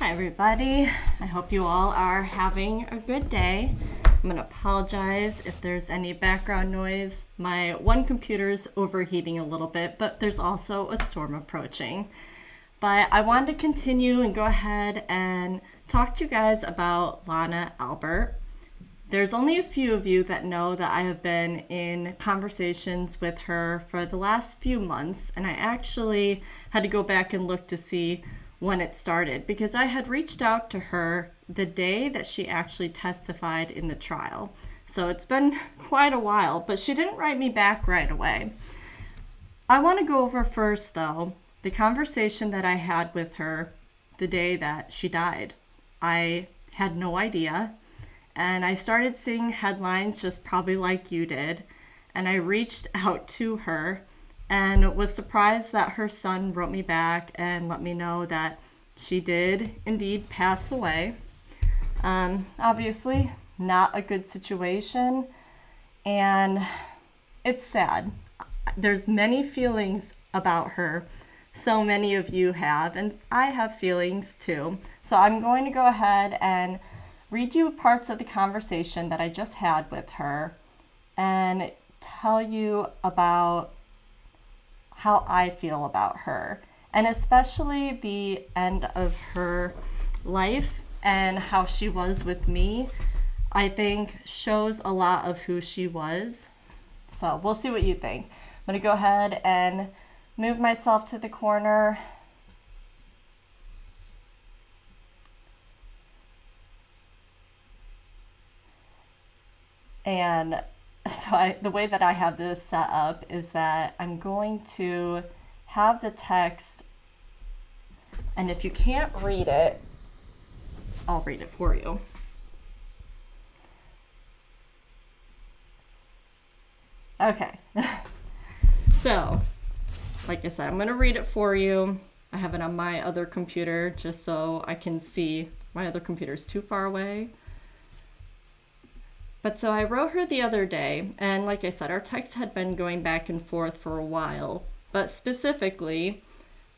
Hi everybody, I hope you all are having a good day. I'm going to apologize if there's any background noise. My one computer's overheating a little bit, but there's also a storm approaching. But I wanted to continue and go ahead and talk to you guys about Lana Albert. There's only a few of you that know that I have been in conversations with her for the last few months, and I actually had to go back and look to see when it started, because I had reached out to her the day that she actually testified in the trial. So it's been quite a while, but she didn't write me back right away. I want to go over first, though, the conversation that I had with her the day that she died. I had no idea, and I started seeing headlines just probably like you did, and I reached out to her and was surprised that her son wrote me back and let me know that she did indeed pass away. Obviously, not a good situation, and it's sad. There's many feelings about her. So many of you have, and I have feelings too. So I'm going to go ahead and read you parts of the conversation that I just had with her and tell you about how I feel about her, and especially the end of her life and how she was with me, I think shows a lot of who she was. So we'll see what you think. I'm going to go ahead and move myself to the corner. And so the way that I have this set up is that I'm going to have the text, and if you can't read it, I'll read it for you. Okay. So, like I said, I'm going to read it for you. I have it on my other computer just so I can see. My other computer is too far away. But so I wrote her the other day, and like I said, our text had been going back and forth for a while. But specifically,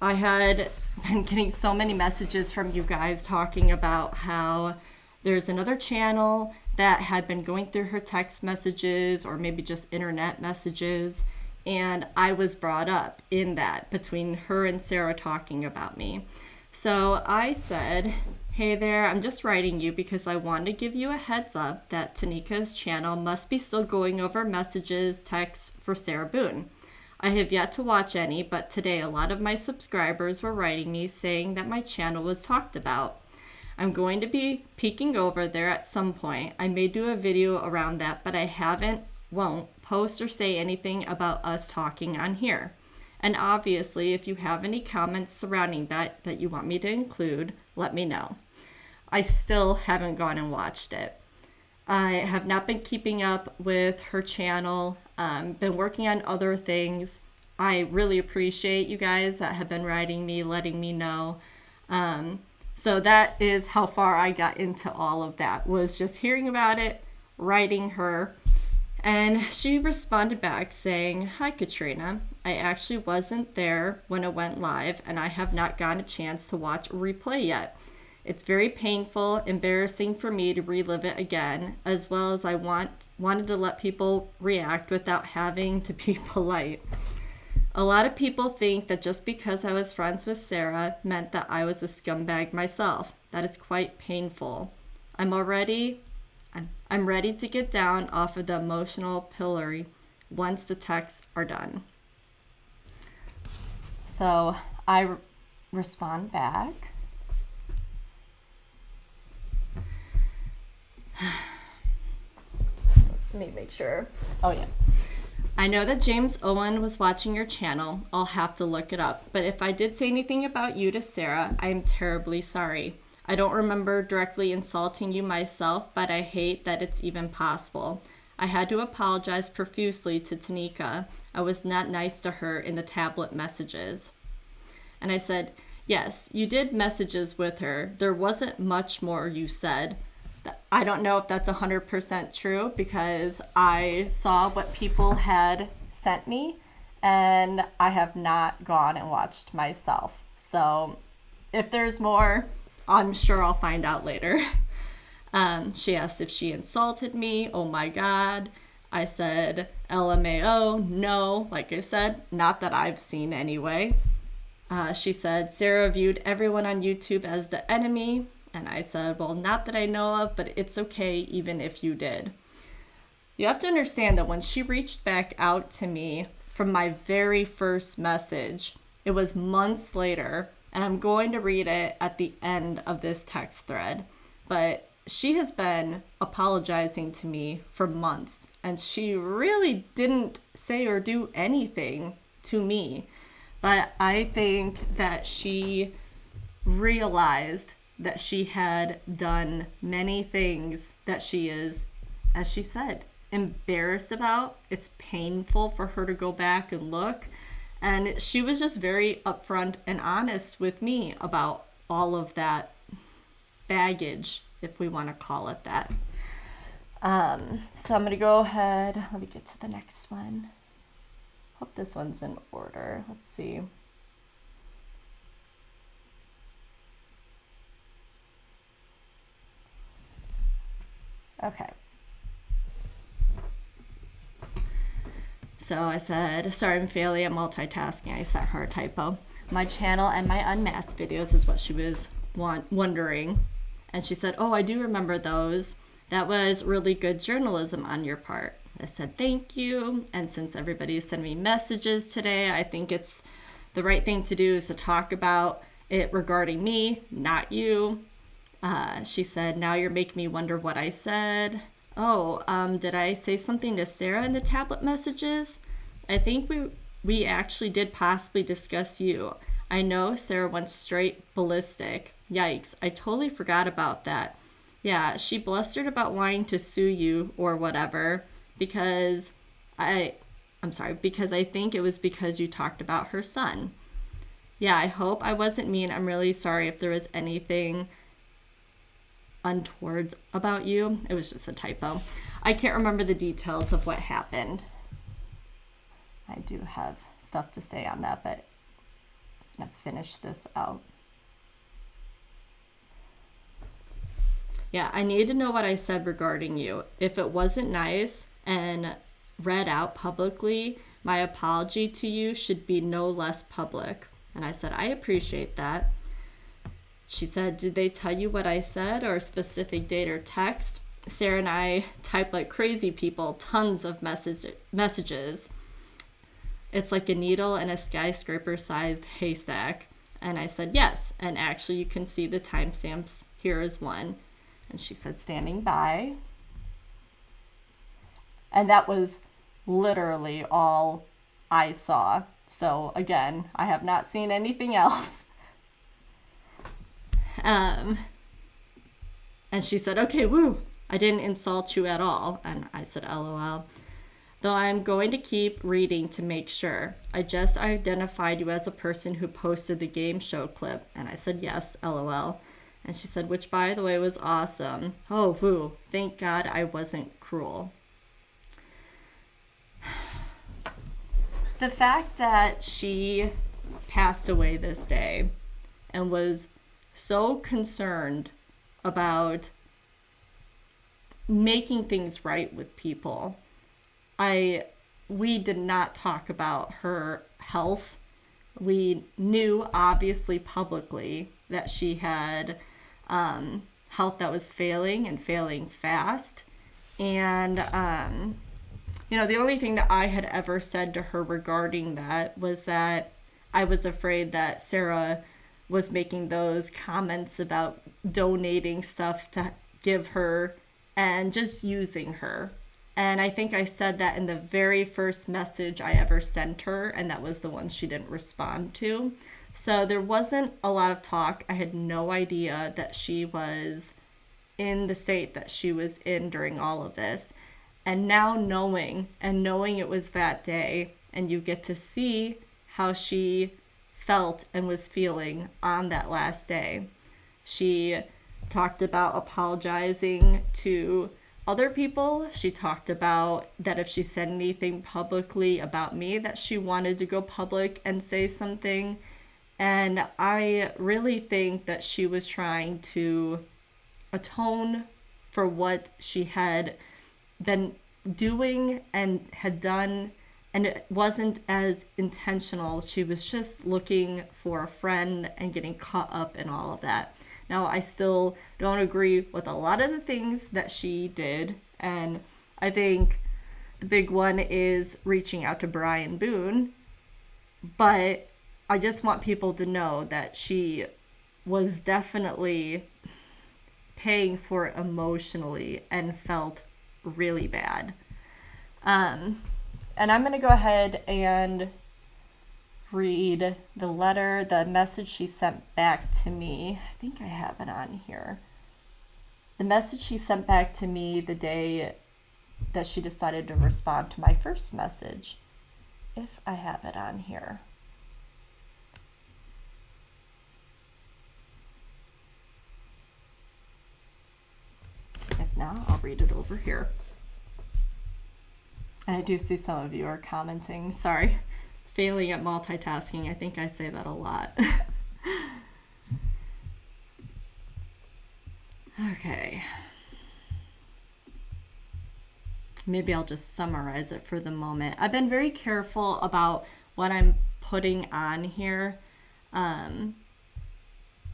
I had been getting so many messages from you guys talking about how there's another channel that had been going through her text messages or maybe just internet messages, and I was brought up in that between her and Sarah talking about me. So I said, hey there, I'm just writing you because I want to give you a heads up that Tanika's channel must be still going over messages, texts for Sarah Boone. I have yet to watch any, but today a lot of my subscribers were writing me saying that my channel was talked about. I'm going to be peeking over there at some point. I may do a video around that, but I won't post or say anything about us talking on here. And obviously, if you have any comments surrounding that you want me to include, let me know. I still haven't gone and watched it. I have not been keeping up with her channel, been working on other things. I really appreciate you guys that have been writing me, letting me know. So that is how far I got into all of that, was just hearing about it, writing her. And she responded back saying, hi Katrina, I actually wasn't there when it went live and I have not gotten a chance to watch a replay yet. It's very painful, embarrassing for me to relive it again, as well as I wanted to let people react without having to be polite. A lot of people think that just because I was friends with Sarah meant that I was a scumbag myself. That is quite painful. I'm ready to get down off of the emotional pillory once the texts are done. So I respond back. Let me make sure. Oh yeah. I know that James Owen was watching your channel. I'll have to look it up. But if I did say anything about you to Sarah, I am terribly sorry. I don't remember directly insulting you myself, but I hate that it's even possible. I had to apologize profusely to Tanika. I was not nice to her in the tablet messages. And I said, yes, you did messages with her. There wasn't much more you said. I don't know if that's 100% true because I saw what people had sent me and I have not gone and watched myself. So if there's more, I'm sure I'll find out later. She asked if she insulted me. Oh my God. I said, LMAO, no. Like I said, not that I've seen anyway. She said, Sarah viewed everyone on YouTube as the enemy. And I said, well, not that I know of, but it's okay even if you did. You have to understand that when she reached back out to me from my very first message, it was months later, and I'm going to read it at the end of this text thread. But she has been apologizing to me for months, and she really didn't say or do anything to me. But I think that she realized that she had done many things that she is, as she said, embarrassed about. It's painful for her to go back and look. And she was just very upfront and honest with me about all of that baggage, if we want to call it that. So I'm going to go ahead. Let me get to the next one. Hope this one's in order. Let's see. Okay. So I said, sorry, I'm failing at multitasking. I sent her a typo. My channel and my unmasked videos is what she was wondering. And she said, oh, I do remember those. That was really good journalism on your part. I said, thank you. And since everybody sent me messages today, I think it's the right thing to do is to talk about it regarding me, not you. She said, now you're making me wonder what I said. Oh, did I say something to Sarah in the tablet messages? I think we actually did possibly discuss you. I know Sarah went straight ballistic. Yikes, I totally forgot about that. Yeah, she blustered about wanting to sue you or whatever because I think it was because you talked about her son. Yeah, I hope I wasn't mean. I'm really sorry if there was anything untoward about you. It was just a typo. I can't remember the details of what happened. I do have stuff to say on that, but I'm going to finish this out. Yeah, I need to know what I said regarding you. If it wasn't nice and read out publicly, my apology to you should be no less public. And I said, I appreciate that. She said, did they tell you what I said or a specific date or text? Sarah and I type like crazy people, tons of messages. It's like a needle in a skyscraper-sized haystack. And I said, yes. And actually, you can see the timestamps. Here is one. And she said, standing by. And that was literally all I saw. So again, I have not seen anything else. And she said, okay, woo, I didn't insult you at all. And I said, LOL. Though I'm going to keep reading to make sure. I just identified you as a person who posted the game show clip. And I said, yes, LOL. And she said, which by the way was awesome. Oh, woo, thank God I wasn't cruel. The fact that she passed away this day and was so concerned about making things right with people. We did not talk about her health. We knew obviously publicly that she had health that was failing and failing fast. And the only thing that I had ever said to her regarding that was that I was afraid that Sarah was making those comments about donating stuff to give her and just using her. And I think I said that in the very first message I ever sent her, and that was the one she didn't respond to. So there wasn't a lot of talk. I had no idea that she was in the state that she was in during all of this. And now knowing it was that day, and you get to see how she felt and was feeling on that last day. She talked about apologizing to other people. She talked about that if she said anything publicly about me, that she wanted to go public and say something. And I really think that she was trying to atone for what she had been doing and had done, and it wasn't as intentional. She was just looking for a friend and getting caught up in all of that. Now, I still don't agree with a lot of the things that she did, and I think the big one is reaching out to Brian Boone, but I just want people to know that she was definitely paying for it emotionally and felt really bad. And I'm going to go ahead and read the message she sent back to me. I think I have it on here. The message she sent back to me the day that she decided to respond to my first message. If I have it on here. If not, I'll read it over here. I do see some of you are commenting. Sorry, failing at multitasking. I think I say that a lot. Okay. Maybe I'll just summarize it for the moment. I've been very careful about what I'm putting on here.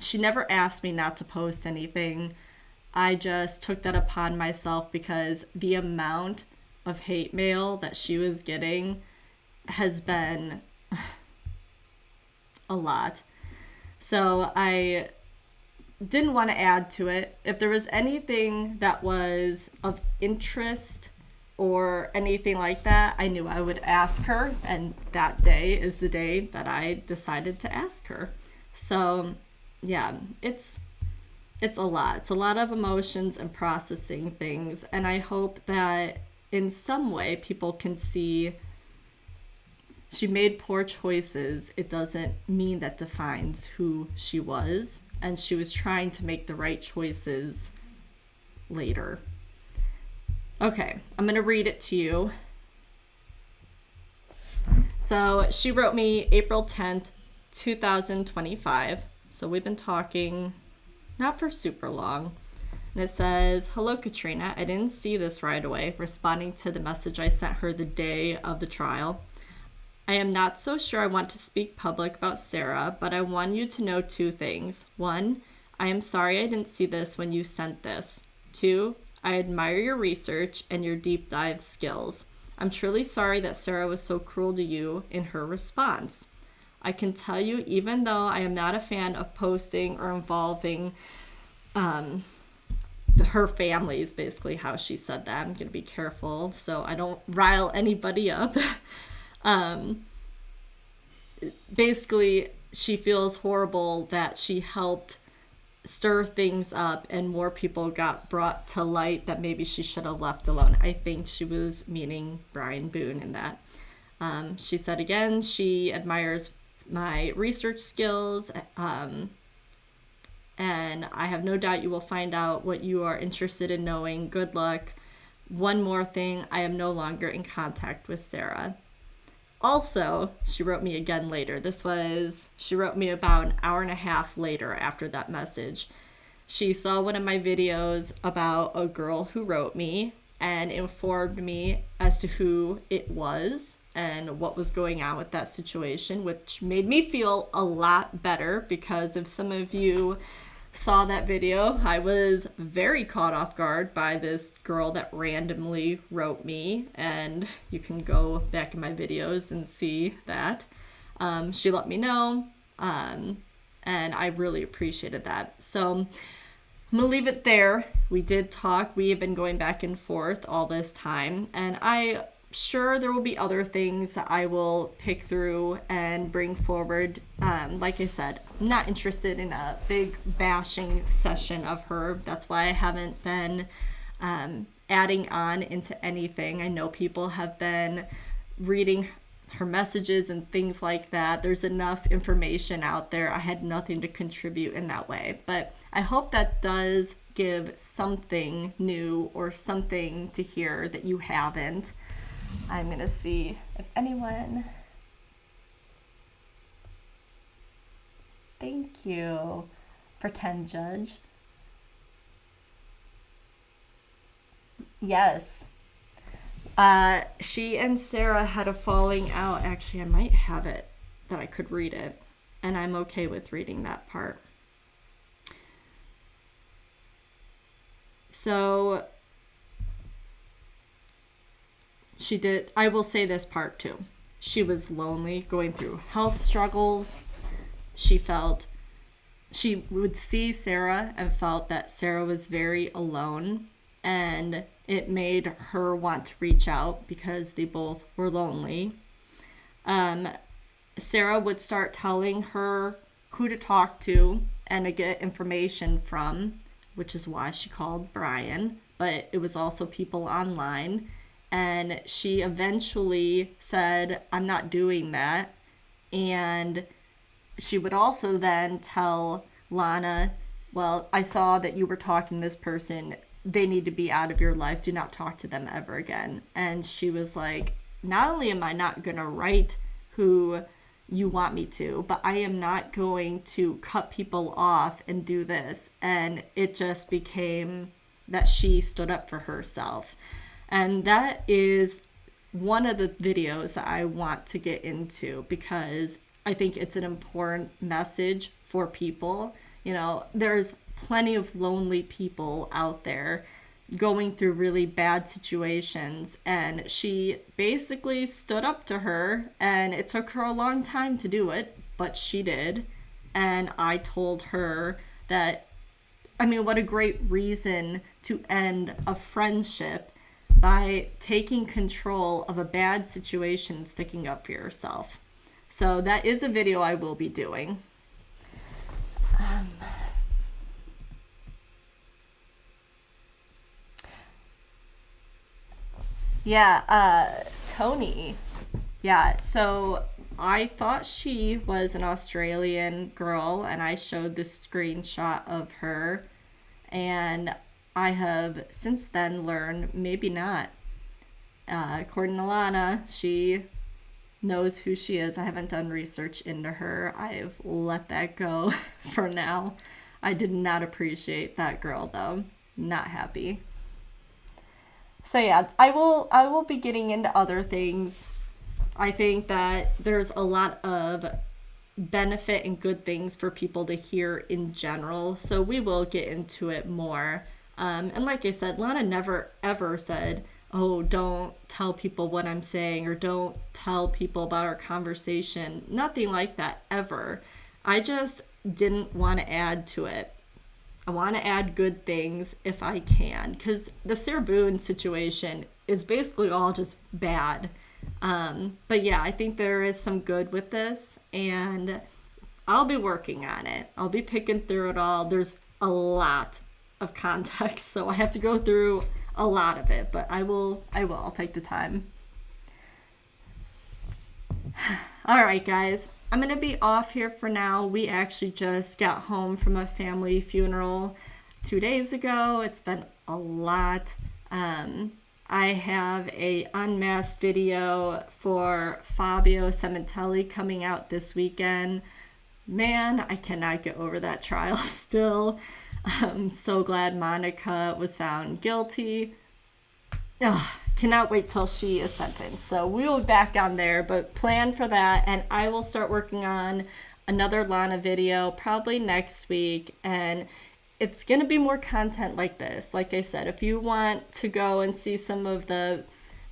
She never asked me not to post anything. I just took that upon myself because the amount of hate mail that she was getting has been a lot. So I didn't want to add to it. If there was anything that was of interest or anything like that, I knew I would ask her, and that day is the day that I decided to ask her. So yeah, it's a lot. It's a lot of emotions and processing things, and I hope that in some way people can see she made poor choices. It doesn't mean that defines who she was, and she was trying to make the right choices later. Okay, I'm going to read it to you. So she wrote me April 10th, 2025. So we've been talking not for super long. And it says, "Hello, Katrina. I didn't see this right away," responding to the message I sent her the day of the trial. "I am not so sure I want to speak public about Sarah, but I want you to know 2 things. 1, I am sorry I didn't see this when you sent this. 2, I admire your research and your deep dive skills. I'm truly sorry that Sarah was so cruel to you in her response. I can tell you, even though I am not a fan of posting or involving her family," is basically how she said that. I'm going to be careful so I don't rile anybody up. Basically, she feels horrible that she helped stir things up and more people got brought to light that maybe she should have left alone. I think she was meaning Brian Boone in that. She said again, she admires my research skills, and I have no doubt you will find out what you are interested in knowing. Good luck. One more thing, I am no longer in contact with Sarah." Also, she wrote me again later. She wrote me about an hour and a half later after that message. She saw one of my videos about a girl who wrote me and informed me as to who it was and what was going on with that situation, which made me feel a lot better because if some of you saw that video, I was very caught off guard by this girl that randomly wrote me, and you can go back in my videos and see that. She let me know, and I really appreciated that. So I'm gonna leave it there. We did talk. We have been going back and forth all this time, and I'm sure there will be other things that I will pick through and bring forward. Like I said, I'm not interested in a big bashing session of her. That's why I haven't been adding on into anything. I know people have been reading her messages and things like that. There's enough information out there. I had nothing to contribute in that way, but I hope that does give something new or something to hear that you haven't. I'm going to see if anyone... Thank you, pretend judge. Yes. She and Sarah had a falling out. Actually, I might have it that I could read it, and I'm okay with reading that part. So she did, I will say this part too. She was lonely, going through health struggles. She would see Sarah and felt that Sarah was very alone, and it made her want to reach out because they both were lonely. Sarah would start telling her who to talk to and to get information from, which is why she called Brian, but it was also people online. And she eventually said, I'm not doing that. And she would also then tell Lana, well, I saw that you were talking to this person. They need to be out of your life. Do not talk to them ever again. And she was like, not only am I not going to write who you want me to, but I am not going to cut people off and do this. And it just became that she stood up for herself. And that is one of the videos that I want to get into because I think it's an important message for people. You know, there's plenty of lonely people out there going through really bad situations, and she basically stood up to her, and it took her a long time to do it, but she did. And I told her that, I mean, what a great reason to end a friendship by taking control of a bad situation, sticking up for yourself. So that is a video I will be doing. Tony. Yeah, so I thought she was an Australian girl, and I showed this screenshot of her, and I have since then learned maybe not. According to Lana, she knows who she is. I haven't done research into her. I've let that go for now. I did not appreciate that girl though. Not happy. So yeah, I will be getting into other things. I think that there's a lot of benefit and good things for people to hear in general. So we will get into it more. And like I said, Lana never ever said, oh, don't tell people what I'm saying, or don't tell people about our conversation. Nothing like that ever. I just didn't want to add to it. I want to add good things if I can, because the Sarah Boone situation is basically all just bad. But yeah, I think there is some good with this, and I'll be working on it. I'll be picking through it all. There's a lot of context, so I have to go through a lot of it, but I'll take the time. All right, guys, I'm gonna be off here for now. We actually just got home from a family funeral 2 days ago. It's been a lot. I have a unmasked video for Fabio Cementelli coming out this weekend. Man, I cannot get over that trial still. I'm so glad Monica was found guilty. Cannot wait till she is sentenced. So we will be back on there, but plan for that. And I will start working on another Lana video probably next week. And it's going to be more content like this. Like I said, if you want to go and see some of the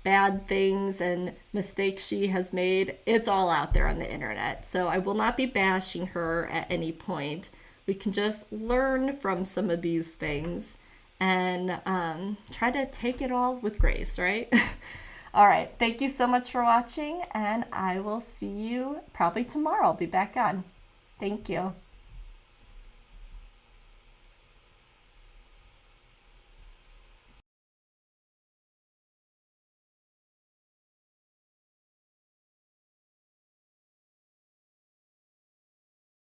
bad things and mistakes she has made, it's all out there on the internet. So I will not be bashing her at any point. We can just learn from some of these things and try to take it all with grace, right? All right. Thank you so much for watching, and I will see you probably tomorrow. I'll be back on. Thank you.